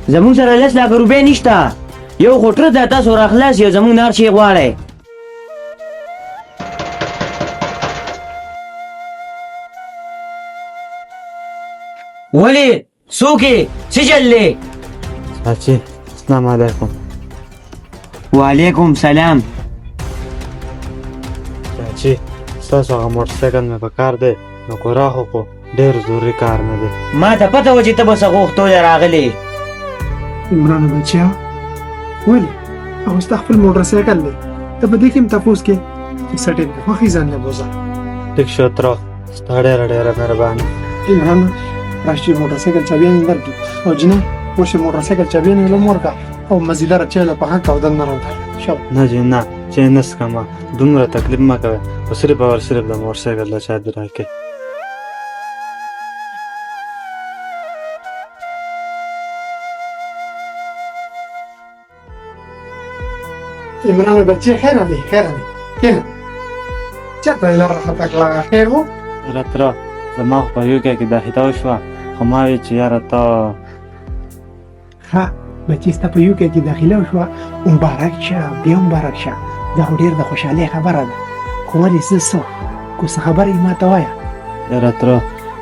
زموږ سره 10 لک روپۍ نشته، یو خو ټره ده، تاسو راخلاص یو، زموږ نه هر شی غواړئ. ولې څوک یې؟ څه چل دی؟ چاچی السلام علیکم. وعلیکم سلام. چاچی ستاسو هغه موټرسایکل مې په کار دی، نو که راخو خو ډېر ضروري کار نه دی. ما ته پته وه چې ته به څه غوښتو راغلې. عمرانه بچیا ولې هغه ستا خپل موټرسایکل دی، ته په دې کې هم تپوس کې چې څه ټیم کې خوښي ځان له بوځه. ټیک شو تره، ستا ډېره ډېره مهرباني. عمرانه راشي موټرسایکل چابیانې درکړي او جنۍ وشي موټرسایکل چابیانې له مور کا او مزیداره چای له پخه کا او دننه راوړه. شب نه جی نه، چای نه څښمه، دومره تکلیف مه کوئ، خو صرف او صرف د موټرسایکل د چای دې راکړئ. عمرانه بچی خیر دی، خیر دی، کینه چېرته یې لاره خطا کړه؟ خیر و؟ یاره تره زما خو په یوکې کې داخله وشوه، خو ما ویل چې یاره ته ښه بچی ستا په یو کې داخله وشوه، مبارک شه، بیا مبارک شه، دا خو ډېر د خوشحالۍ خبره ده. خو ولې څه کو څه خبره یې ما ته وایه. یاره تره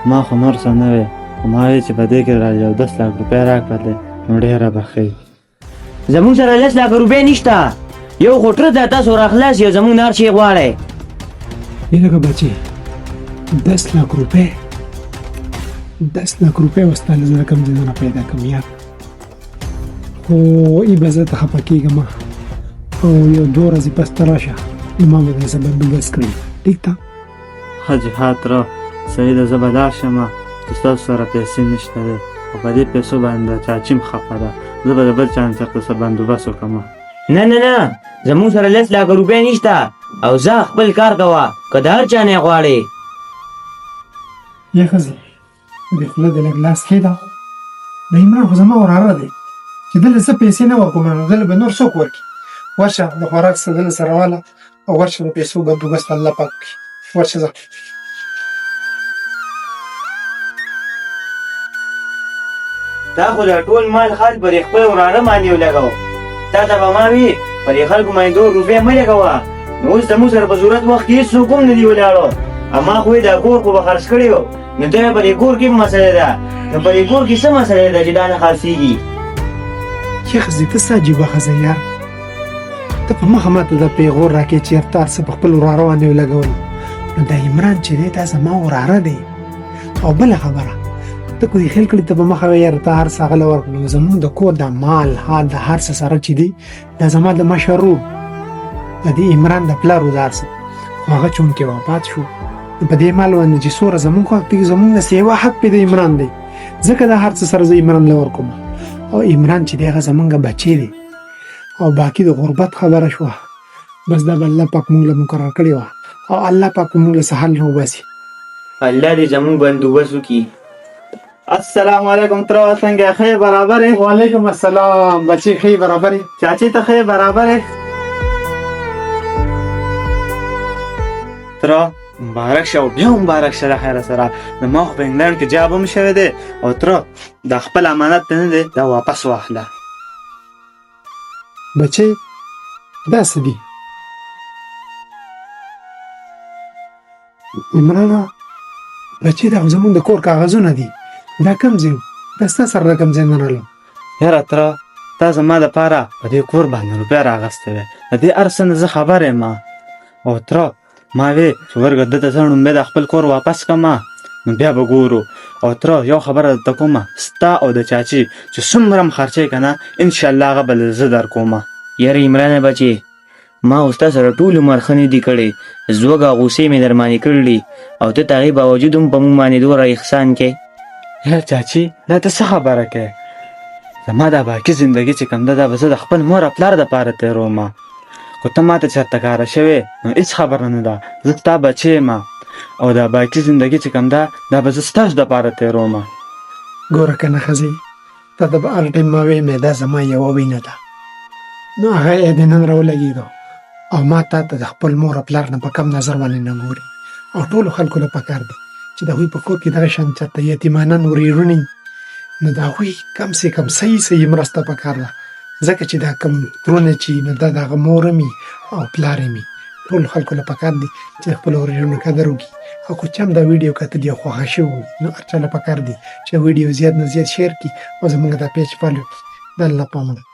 ما خو نور څه نه وی، خو ما ویل چې په دې کې را یو 10 لک روپۍ راکړلې نو ډېره به ښه وي. زموږ سره 10 لک روپۍ نشته، یو خو ټره ده، تاسو راخلاص یو، زموږ نه هر شی غواړئ. لکه بچی 10 لک روپۍ 10 لک روپۍ وستا له زه کم ځایونه پیدا کړم یار، خو ای به زه ته خفه کېږم او یو 2 ورځې پس ته راشه، نو ما به درسه بندوبست کړي. ټیک ده؟ ښه جي ها تره صحیح ده، زه به لاړ شم چې ستاسو سره پیسې نشته دی، او په دې پیسو باندې چاچي هم خفه ده، زه به د بل چا نه چېرته څه بندوبست وکړم. نه نه نه، زموږ سره 10 لک روپۍ نشته، او ځه خپل کار کوه، که د هر چا نه یې غواړې. یا ښځې د خوله د لږ لاس کښېږده، د عمران خو زما وراره دی چې دله زه پیسې نه ورکوم، نو دله به نور څوک ورکړي. ورشه د خوراک څه دله سره واله او ورشه د پیسو بندوبست الله پاک کړي. ورشه ځه. تا خو دا ټول مال خال پر خپل وراره باندې ولګاو، تا ته به ما وي پر خلکو باندې 2 روپۍ مه لګوه. نو اوس زموږ سره په ضرورت وخت کې هېڅ هم نه دي ولاړو، اما خو یې دا کور خو به خرڅ کړی و، نو دا په دې کور کې هم مسله ده. نو په دې کور کې څه مسله ده چې دا نه خلاصېږي؟ چې ښځې ته څه عجیبه ښځه یار، ته په مخه ماته دا پیغور راکړې چې افطار څه په خپل وراره باندې ولګول. نو دا عمران چې دی دا زما وراره دی. او بله خبره ته کو دې خیال کړي ته په مخه وایې یاره ته هر څه هغه له ورکړو، زمونږ د کور دا مال حال د هر څه سره چې دی دا زما د مشر ورور د دې عمران د پلار و د هر څه، خو هغه چونکې وفات شو، نو په دې مال باندې چې څومره زمونږ حق دی، زمونږ د سیوا حق پې د عمران دی، ځکه دا هر څه سره زه عمران له ورکوم. او عمران چې دی هغه زمونږ بچی دی، او باقي د غربت خبره شوه، بس دا به الله پاک مونږ له مقرر کړې وه، او الله پاک مونږ له څه حل راوباسي. الله دې زموږ بندوبست وکړي. السلام علیکم تره، څنګه ښه برابر یې؟ وعلیکم السلام بچی، ښه برابر یې؟ چاچی ته ښه برابر یې؟ تره مبارک شه او بیا مبارک شه له خیره سره، د ما خو په انګلنډ کې جاب هم شوی دی، او تره دا خپل امانت ته نه دی، دا واپس واخله. بچی دا څه دي؟ عمرانه بچی دا خو زمونږ د کور کاغذونه دي، دا کوم ځای دا ستا سره د کوم ځای نه راغلم؟ یاره تره تا زما دپاره په دې کور باندې روپۍ راغستې وې، د دې هر څه نه زه خبر یم، او تره ما وی چې ورګه دته زه لومبی د خپل کور واپس کړم، نو بیا به ګورو. او تره یو خبره درته کومه، ستا او د چاچي چې څومره هم خرچې که نه، انشاءالله هغه به زه در کومه. یاره عمرانه بچې، ما اوس تا سره ټول عمر ښه نه دي کړی، زوږه غوسې مې در باندې کړلي، او ته د هغې باوجود هم په موږ باندې دومره احسان کوې. یا چاچي دا ته څه خبره کوې؟ زما دا باقي زندګي چې کوم ده دا به زه د خپل مور او پلار دپاره تېروم، خو ته ما ته چېرته کاره شوې نو هېڅ خبره نه ده، زه ستا بچی یم، او دا باقي زندګي چې کوم ده دا به زه ستاسو دپاره تېروم. ګوره که نه ښځې، ته د به هر ټایم ما ویې مې دا زما یوه وینه ده، نو هغه یې د نن راولګېدو، او ما تا ته د خپل مور او پلار نه په کم نظر باندې نه ګوري، او ټولو خلکو له پکار دی چې د هغوی په کور کې دغه شان چېرته یتیمانان ورېرونې نو د هغوی کم سې کم صحیح مرسته پکار ده، ځکه چې دا کم ترونه چې نو دا د هغه مور مي او پلار مي، ټولو خلکو له پکار دي چې د خپلو ورېرونو قدر وکړي. او که چا هم دا ویډیو کتلي او خوښه شوي نو هر چا له پکار دي چې ویډیو زیات نه زیات شیر کړي او زموږ دا پیج فالو کړي. د الله په امان.